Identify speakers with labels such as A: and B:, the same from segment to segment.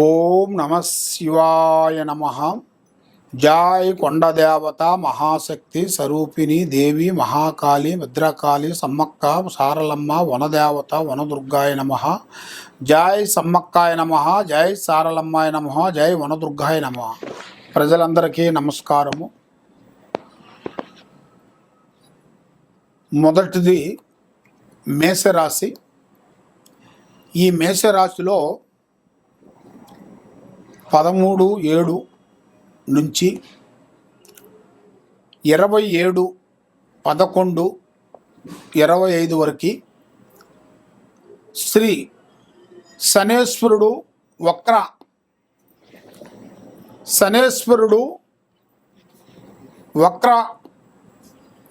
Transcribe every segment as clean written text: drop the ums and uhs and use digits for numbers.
A: ఓం నమ శివాయ నమ. జై కొండదేవత మహాశక్తి స్వరూపిణి దేవి మహాకాళి భద్రకాళి సమ్మక్క సారలమ్మ వనదేవత వనదుర్గాయ నమ. జై సమ్మక్కాయ నమ, జై సారలమ్మాయ నమ, జై వనదుర్గాయ నమ. ప్రజలందరికీ నమస్కారము. మొదటిది మేషరాశి. ఈ మేషరాశిలో 13/7 నుంచి 27/11/25 వరకు శ్రీ శనేశ్వరుడు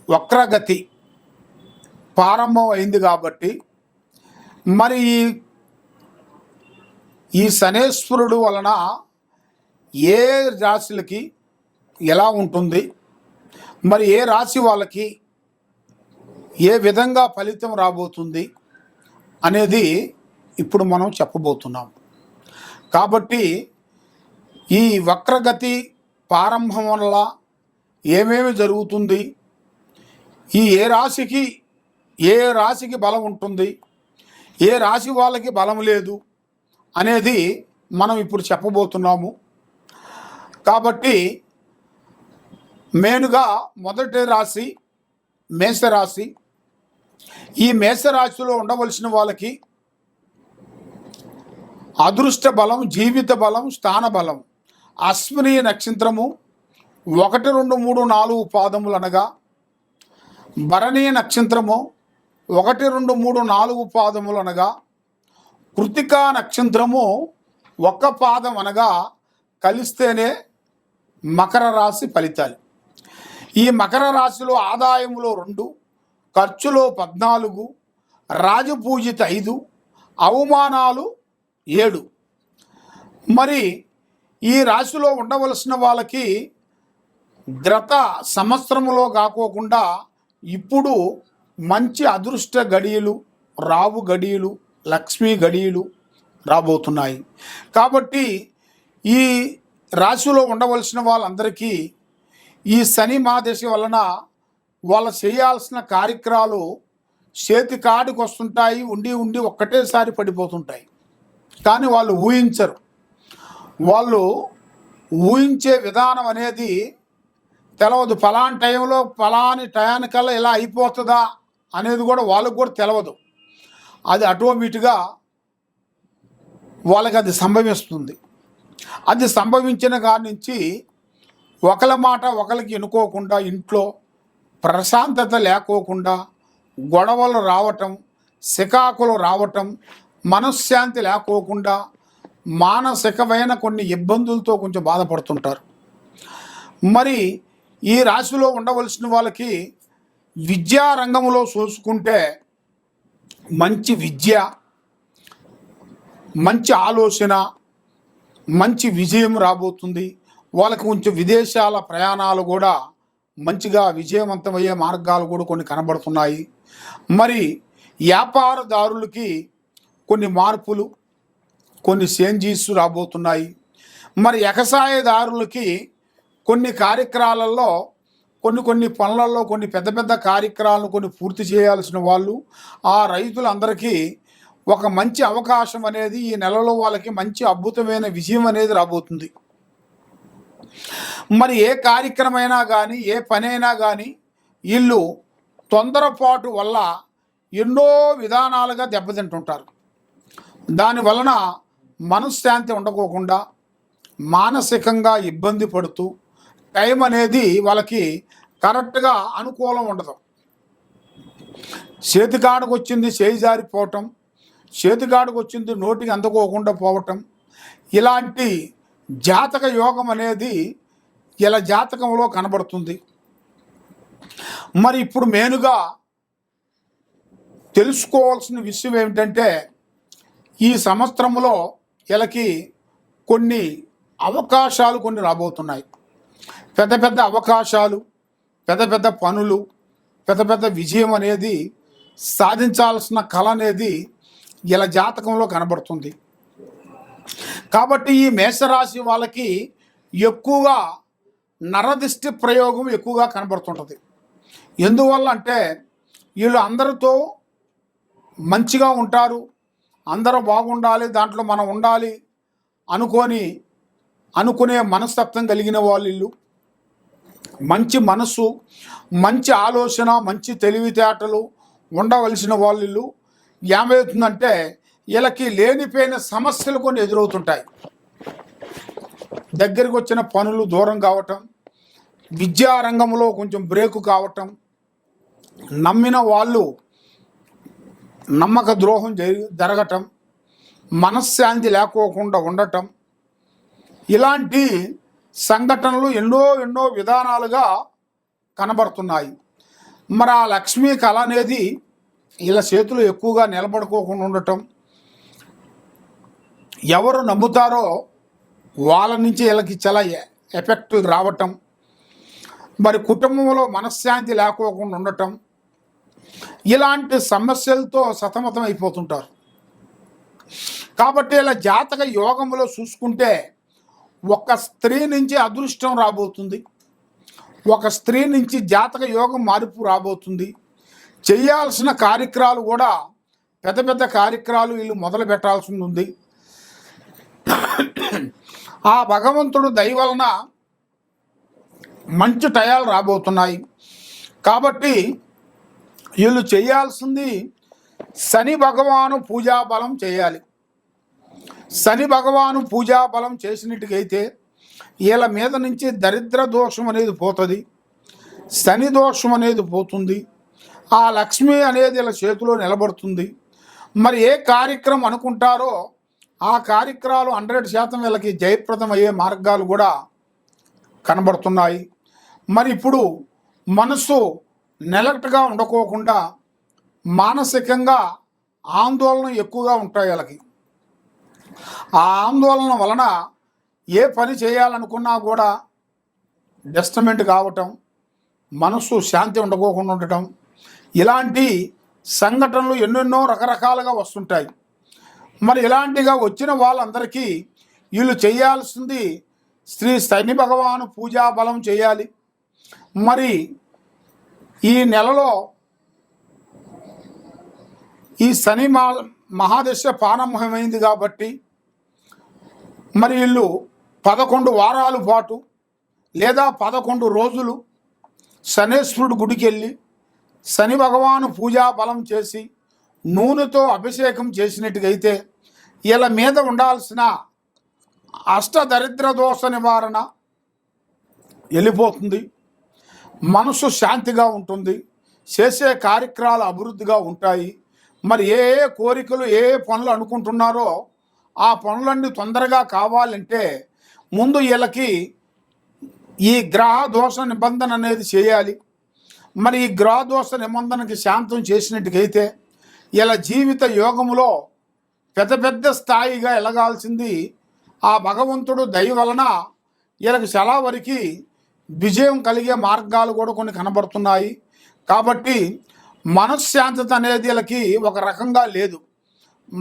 A: వక్రగతి ప్రారంభం అయింది. కాబట్టి మరి ఈ శనేశ్వరుడు వలన ఏ రాశులకి ఎలా ఉంటుంది, మరి ఏ రాశి వాళ్ళకి ఏ విధంగా ఫలితం రాబోతుంది అనేది ఇప్పుడు మనం చెప్పబోతున్నాం. కాబట్టి ఈ వక్రగతి ప్రారంభం వల్ల ఏమేమి జరుగుతుంది, ఏ రాశికి బలం ఉంటుంది, ఏ రాశి వాళ్ళకి బలం లేదు అనేది మనం ఇప్పుడు చెప్పబోతున్నాము. కాబట్టి మెయిన్గా మొదటి రాశి మేషరాశి. ఈ మేషరాశిలో ఉండవలసిన వాళ్ళకి అదృష్ట బలం, జీవిత బలం, స్థాన బలం అశ్విని నక్షత్రము 1, 2, 3, 4 పాదములు అనగా, భరణి నక్షత్రము 1, 2, 3, 4 పాదములు అనగా, కృతికా నక్షత్రము 1 పాదం అనగా కలిస్తేనే మకర రాశి ఫలితాలు. ఈ మకర రాశిలో ఆదాయములో 2, ఖర్చులో 14, రాజపూజిత 5, అవమానాలు 7. మరి ఈ రాశిలో ఉండవలసిన వాళ్ళకి గత సంవత్సరంలో కాకోకుండా ఇప్పుడు మంచి అదృష్ట గడియలు, రావు గడియలు, లక్ష్మీ గడియలు రాబోతున్నాయి. కాబట్టి ఈ రాశిలో ఉండవలసిన వాళ్ళందరికీ ఈ శని మహాదశ వలన వాళ్ళు చేయాల్సిన కార్యక్రమాలు చేతి కాడికి వస్తుంటాయి, ఉండి ఒక్కటేసారి పడిపోతుంటాయి. కానీ వాళ్ళు ఊహించరు. వాళ్ళు ఊహించే విధానం అనేది తెలవదు. ఫలాని టైంలో ఫలాని టయానికల్లా ఇలా అయిపోతుందా అనేది కూడా వాళ్ళకు కూడా తెలవదు. అది ఆటోమేటిక్గా వాళ్ళకి అది సంభవిస్తుంది. అది సంభవించిన కాడి నుంచి ఒకళ్ళ మాట ఒకరికి ఎన్నుకోకుండా, ఇంట్లో ప్రశాంతత లేకోకుండా, గొడవలు రావటం, సికాకులు రావటం, మనశ్శాంతి లేకోకుండా మానసికమైన కొన్ని ఇబ్బందులతో కొంచెం బాధపడుతుంటారు. మరి ఈ రాశిలో ఉండవలసిన వాళ్ళకి విద్యా రంగంలో చూసుకుంటే మంచి విద్య, మంచి ఆలోచన, మంచి విజయం రాబోతుంది. వాళ్ళకి కొంచెం విదేశాల ప్రయాణాలు కూడా మంచిగా విజయవంతమయ్యే మార్గాలు కూడా కొన్ని కనబడుతున్నాయి. మరి వ్యాపారదారులకి కొన్ని మార్పులు, కొన్ని చేంజెస్ రాబోతున్నాయి. మరి వ్యవసాయదారులకి కొన్ని కార్యక్రమాలలో కొన్ని పనులలో కొన్ని పెద్ద కార్యక్రమాలను కొన్ని పూర్తి చేయాల్సిన వాళ్ళు, ఆ రైతులందరికీ ఒక మంచి అవకాశం అనేది ఈ నెలలో వాళ్ళకి మంచి అద్భుతమైన విజయం అనేది రాబోతుంది. మరి ఏ కార్యక్రమైనా కానీ, ఏ పని అయినా కానీ వీళ్ళు తొందరపాటు వల్ల ఎన్నో విధానాలుగా దెబ్బతింటుంటారు. దానివలన మనశ్శాంతి ఉండకోకుండా మానసికంగా ఇబ్బంది పడుతూ టైం అనేది వాళ్ళకి కరెక్ట్గా అనుకూలం ఉండదు. చేతికాడకు వచ్చింది చేయి జారిపోవటం, చేతికాడకు వచ్చింది నోటికి అందుకోకుండా పోవటం, ఇలాంటి జాతక యోగం అనేది ఇలా జాతకంలో కనబడుతుంది. మరి ఇప్పుడు మెయిన్గా తెలుసుకోవాల్సిన విషయం ఏమిటంటే, ఈ సంవత్సరంలో వీళ్ళకి కొన్ని అవకాశాలు కొన్ని రాబోతున్నాయి. పెద్ద అవకాశాలు, పెద్ద పనులు, పెద్ద విజయం అనేది సాధించాల్సిన కళ అనేది ఇలా జాతకంలో కనబడుతుంది. కాబట్టి ఈ మేషరాశి వాళ్ళకి ఎక్కువగా నరదిష్టి ప్రయోగం ఎక్కువగా కనబడుతుంటుంది. ఎందువల్ల అంటే వీళ్ళు అందరితో మంచిగా ఉంటారు, అందరూ బాగుండాలి, దాంట్లో మనం ఉండాలి అనుకునే మనస్తత్వం కలిగిన వాళ్ళు, మంచి మనసు, మంచి ఆలోచన, మంచి తెలివితేటలు ఉండవలసిన వాళ్ళు ఏమవుతుందంటే వీళ్ళకి లేనిపోయిన సమస్యలు కొన్ని ఎదురవుతుంటాయి. దగ్గరికి వచ్చిన పనులు దూరం కావటం, విద్యారంగంలో కొంచెం బ్రేకు కావటం, నమ్మిన వాళ్ళు నమ్మక ద్రోహం జరగటం, మనశ్శాంతి లేకోకుండా ఉండటం, ఇలాంటి సంఘటనలు ఎన్నో విధానాలుగా కనబడుతున్నాయి. మరి ఆ లక్ష్మీ కళ అనేది వీళ్ళ చేతులు ఎక్కువగా నిలబడుకోకుండా ఉండటం, ఎవరు నమ్ముతారో వాళ్ళ నుంచి వీళ్ళకి చాలా ఎఫెక్ట్ రావటం, మరి కుటుంబంలో మనశ్శాంతి లేకోకుండా ఉండటం, ఇలాంటి సమస్యలతో సతమతం అయిపోతుంటారు. కాబట్టి ఇలా జాతక యోగంలో చూసుకుంటే ఒక స్త్రీ నుంచి అదృష్టం రాబోతుంది, ఒక స్త్రీ నుంచి జాతక యోగం మార్పు రాబోతుంది. చేయాల్సిన కార్యక్రమాలు కూడా పెద్ద కార్యక్రమాలు వీళ్ళు మొదలు పెట్టాల్సి ఉంది. ఆ భగవంతుడు దయ వలన మంచి టయాలు రాబోతున్నాయి. కాబట్టి వీళ్ళు చేయాల్సింది శని భగవాను పూజాబలం చేయాలి. శని భగవాను పూజాబలం చేసినట్టుగైతే వీళ్ళ మీద నుంచి దరిద్ర దోషం అనేది పోతుంది, శని దోషం అనేది పోతుంది, ఆ లక్ష్మి అనేది వీళ్ళ చేతిలో నిలబడుతుంది. మరి ఏ కార్యక్రమం అనుకుంటారో ఆ కార్యక్రమాలు 100% వీళ్ళకి జయప్రదం అయ్యే మార్గాలు కూడా కనబడుతున్నాయి. మరి ఇప్పుడు మనసు నెలకట్టుగా ఉండకోకుండా మానసికంగా ఆందోళన ఎక్కువగా ఉంటాయి వీళ్ళకి. ఆ ఆందోళన వలన ఏ పని చేయాలనుకున్నా కూడా డిస్టర్బెంట్ కావటం, మనసు శాంతి ఉండకోకుండా ఉండటం, ఇలాంటి సంఘటనలు ఎన్నెన్నో రకరకాలుగా వస్తుంటాయి. మరి ఇలాంటిగా వచ్చిన వాళ్ళందరికీ వీళ్ళు చేయాల్సింది శ్రీ శని భగవాను పూజా బలం చేయాలి. మరి ఈ నెలలో ఈ శని మహాదశ ప్రారంభమైంది కాబట్టి మరి వీళ్ళు 11 వారాల పాటు లేదా 11 రోజులు శనేశ్వరుడు గుడికి వెళ్ళి శని భగవాను పూజా బలం చేసి నూనెతో అభిషేకం చేసినట్టుగైతే వీళ్ళ మీద ఉండాల్సిన అష్టదరిద్ర దోష నివారణ వెళ్ళిపోతుంది, మనసు శాంతిగా ఉంటుంది, చేసే కార్యక్రమాలు అభివృద్ధిగా ఉంటాయి. మరి ఏ కోరికలు ఏ పనులు అనుకుంటున్నారో ఆ పనులన్నీ తొందరగా కావాలంటే ముందు వీళ్ళకి ఈ గ్రహ దోష నిబంధన అనేది చేయాలి. మరి ఈ గ్రహ దోష నిబంధనకి శాంతం చేసినట్టుకైతే ఇలా జీవిత యోగములో పెద్ద స్థాయిగా ఎలగాల్సింది ఆ భగవంతుడు దయ వలన వీళ్ళకి చాలా వరకు విజయం కలిగే మార్గాలు కూడా కొన్ని కనబడుతున్నాయి. కాబట్టి మనశ్శాంతత అనేది వీళ్ళకి ఒక రకంగా లేదు,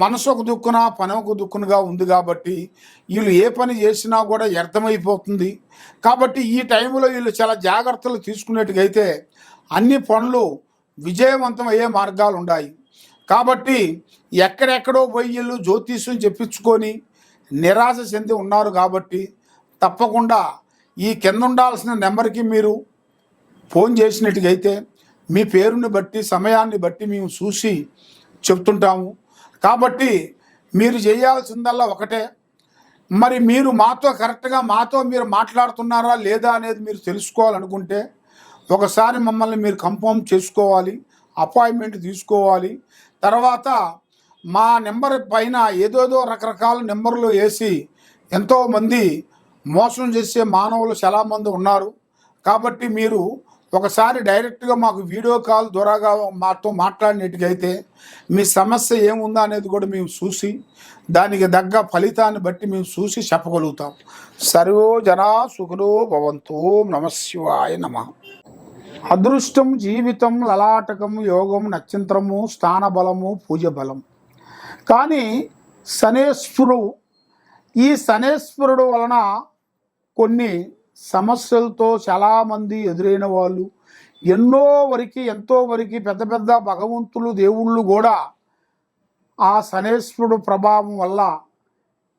A: మనసు ఒక దుక్కున పని ఒక దుక్కునగా ఉంది. కాబట్టి వీళ్ళు ఏ పని చేసినా కూడా వ్యర్థమైపోతుంది. కాబట్టి ఈ టైంలో వీళ్ళు చాలా జాగ్రత్తలు తీసుకునేట్టుగైతే అన్ని పనులు విజయవంతం అయ్యే మార్గాలు ఉన్నాయి. కాబట్టి ఎక్కడెక్కడో పోయి వీళ్ళు జ్యోతిష్యం చెప్పించుకొని నిరాశ చెంది ఉన్నారు. కాబట్టి తప్పకుండా ఈ కింద ఉండాల్సిన నెంబర్కి మీరు ఫోన్ చేసినట్టుగైతే మీ పేరుని బట్టి సమయాన్ని బట్టి మేము చూసి చెప్తుంటాము. కాబట్టి మీరు చేయాల్సిందల్లా ఒకటే, మరి మీరు మాతో కరెక్ట్గా మీరు మాట్లాడుతున్నారా లేదా అనేది మీరు తెలుసుకోవాలనుకుంటే ఒకసారి మమ్మల్ని మీరు కన్ఫర్మ్ చేసుకోవాలి, అపాయింట్మెంట్ తీసుకోవాలి. తర్వాత మా నెంబర్ పైన ఏదోదో రకరకాల నెంబర్లు వేసి ఎంతోమంది మోసం చేసే మానవులు చాలామంది ఉన్నారు. కాబట్టి మీరు ఒకసారి డైరెక్ట్గా మాకు వీడియో కాల్ ద్వారాగా మాతో మాట్లాడినట్టుగైతే మీ సమస్య ఏముందా అనేది కూడా మేము చూసి దానికి తగ్గ ఫలితాన్ని బట్టి మేము చూసి చెప్పగలుగుతాం. సర్వో జనా సుఖినో భవంతు. నమః శివాయ నమః. అదృష్టం, జీవితం, లలాటకం, యోగం, నక్షత్రము, స్థాన బలము, పూజ బలం. కానీ శనేశ్వరు ఈ శనేశ్వరుడు వలన కొన్ని సమస్యలతో చాలామంది ఎదురైన వాళ్ళు ఎంతో వరకు పెద్ద పెద్ద భగవంతులు దేవుళ్ళు కూడా ఆ శనేశ్వరుడు ప్రభావం వల్ల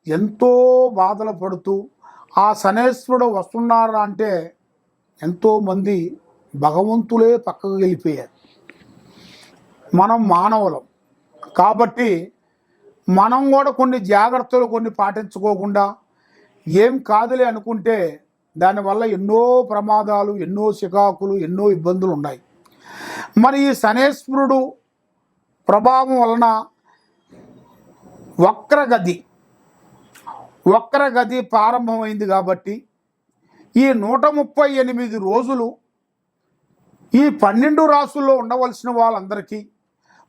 A: ఎంతో బాధలు పడుతూ ఆ శనేశ్వరుడు వస్తున్నారా అంటే ఎంతోమంది భగవంతులే పక్కకు వెళ్ళిపోయారు. మనం మానవులం కాబట్టి మనం కూడా కొన్ని జాగ్రత్తలు కొన్ని పాటించుకోకుండా ఏం కాదులే అనుకుంటే దానివల్ల ఎన్నో ప్రమాదాలు, ఎన్నో చికాకులు, ఎన్నో ఇబ్బందులు ఉన్నాయి. మరి ఈ శనేశ్వరుడు ప్రభావం వలన వక్రగతి ప్రారంభమైంది కాబట్టి ఈ 138 రోజులు ఈ 12 రాసుల్లో ఉండవలసిన వాళ్ళందరికీ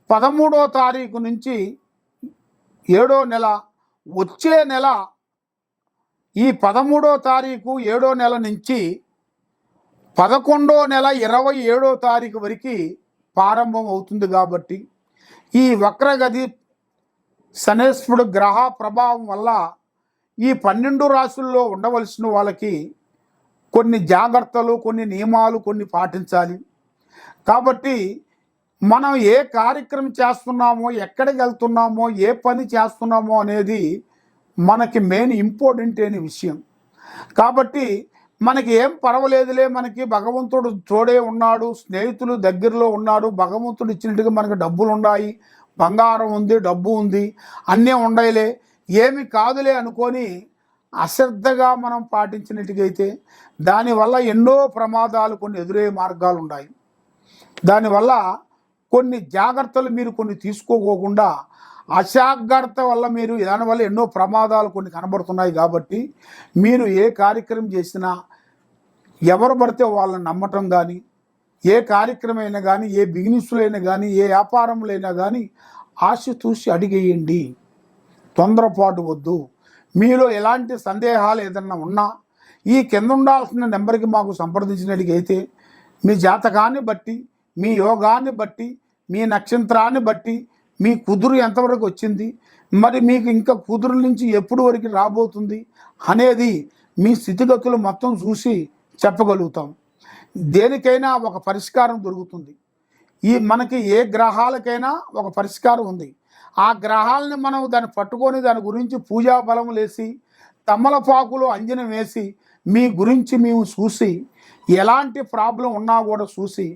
A: 13వ తారీఖు నుంచి 7వ నెల, వచ్చే నెల ఈ 13వ తారీఖు 7వ నెల నుంచి 11వ నెల 27వ తారీఖు వరకు ప్రారంభం అవుతుంది. కాబట్టి ఈ వక్రగతి శనేశ్వరుడు గ్రహ ప్రభావం వల్ల ఈ 12 రాశుల్లో ఉండవలసిన వాళ్ళకి కొన్ని జాగ్రత్తలు, కొన్ని నియమాలు కొన్ని పాటించాలి. కాబట్టి మనం ఏ కార్యక్రమం చేస్తున్నామో, ఎక్కడికి వెళ్తున్నామో, ఏ పని చేస్తున్నామో అనేది మనకి మెయిన్ ఇంపార్టెంట్ అయిన విషయం. కాబట్టి మనకి ఏం పర్వాలేదులే, మనకి భగవంతుడు తోడే ఉన్నాడు, స్నేహితులు దగ్గరలో ఉన్నాడు, భగవంతుడు ఇచ్చినట్టుగా మనకి డబ్బులు ఉన్నాయి, బంగారం ఉంది, డబ్బు ఉంది, అన్నీ ఉన్నాయిలే, ఏమి కాదులే అనుకొని అశ్రద్ధగా మనం పాటించినట్టుగైతే దానివల్ల ఎన్నో ప్రమాదాలు, కొన్ని ఎదురయ్యే మార్గాలు ఉన్నాయి. దానివల్ల కొన్ని జాగ్రత్తలు మీరు కొన్ని తీసుకోకుండా అజాగ్రత్త వల్ల మీరు దానివల్ల ఎన్నో ప్రమాదాలు కొన్ని కనబడుతున్నాయి. కాబట్టి మీరు ఏ కార్యక్రమం చేసినా ఎవరు పడితే వాళ్ళని నమ్మటం కానీ, ఏ కార్యక్రమం అయినా కానీ, ఏ బిజినెస్లైనా కానీ, ఏ వ్యాపారంలైనా కానీ ఆశతూసి అడిగేయండి, తొందరపాటు వద్దు. మీలో ఎలాంటి సందేహాలు ఏదన్నా ఉన్నా ఈ కింద ఉండాల్సిన నెంబర్కి మాకు సంప్రదించినట్టుగైతే మీ జాతకాన్ని బట్టి, మీ యోగాన్ని బట్టి, మీ నక్షత్రాన్ని బట్టి మీ కుదురు ఎంతవరకు వచ్చింది, మరి మీకు ఇంకా కుదురు నుంచి ఎప్పుడు వరకు రాబోతుంది అనేది మీ స్థితిగతులు మొత్తం చూసి చెప్పగలుగుతాం. దేనికైనా ఒక పరిష్కారం దొరుకుతుంది. మనకి ఏ గ్రహాలకైనా ఒక పరిష్కారం ఉంది. ఆ గ్రహాలని మనం దాన్ని పట్టుకొని దాని గురించి పూజా బలం వేసి, తమలపాకులు అంజనం వేసి మీ గురించి మేము చూసి, ఎలాంటి ప్రాబ్లం ఉన్నా కూడా చూసి,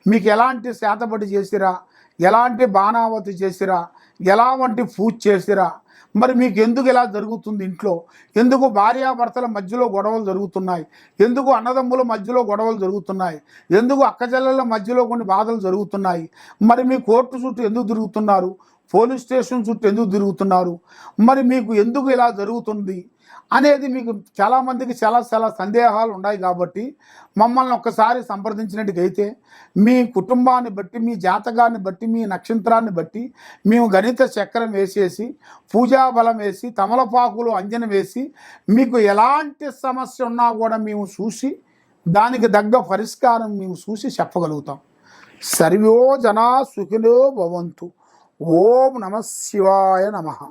A: మీకు ఎలాంటి శాతపడి చేసిరా, ఎలాంటి బాణావతి చేసిరా, ఎలాంటి పూజ చేసిరా, మరి మీకు ఎందుకు ఇలా జరుగుతుంది, ఇంట్లో ఎందుకు భార్యాభర్తల మధ్యలో గొడవలు జరుగుతున్నాయి, ఎందుకు అన్నదమ్ముల మధ్యలో గొడవలు జరుగుతున్నాయి, ఎందుకు అక్కచెల్లెల మధ్యలో కొన్ని బాధలు జరుగుతున్నాయి, మరి మీ కోర్టు చుట్టూ ఎందుకు తిరుగుతున్నారు, పోలీస్ స్టేషన్ చుట్టూ ఎందుకు తిరుగుతున్నారు, మరి మీకు ఎందుకు ఇలా జరుగుతుంది అనేది మీకు చాలామందికి చాలా సందేహాలు ఉన్నాయి. కాబట్టి మమ్మల్ని ఒక్కసారి సంప్రదించినట్టుకైతే మీ కుటుంబాన్ని బట్టి, మీ జాతకాన్ని బట్టి, మీ నక్షత్రాన్ని బట్టి మేము గణిత చక్రం వేసేసి, పూజా బలం వేసి, తమలపాకులు అంజనం వేసి, మీకు ఎలాంటి సమస్య ఉన్నా కూడా మేము చూసి దానికి తగ్గ పరిష్కారం మేము చూసి చెప్పగలుగుతాం. సర్వో జనా సుఖినో భవంతు. ఓం నమః శివాయ నమః.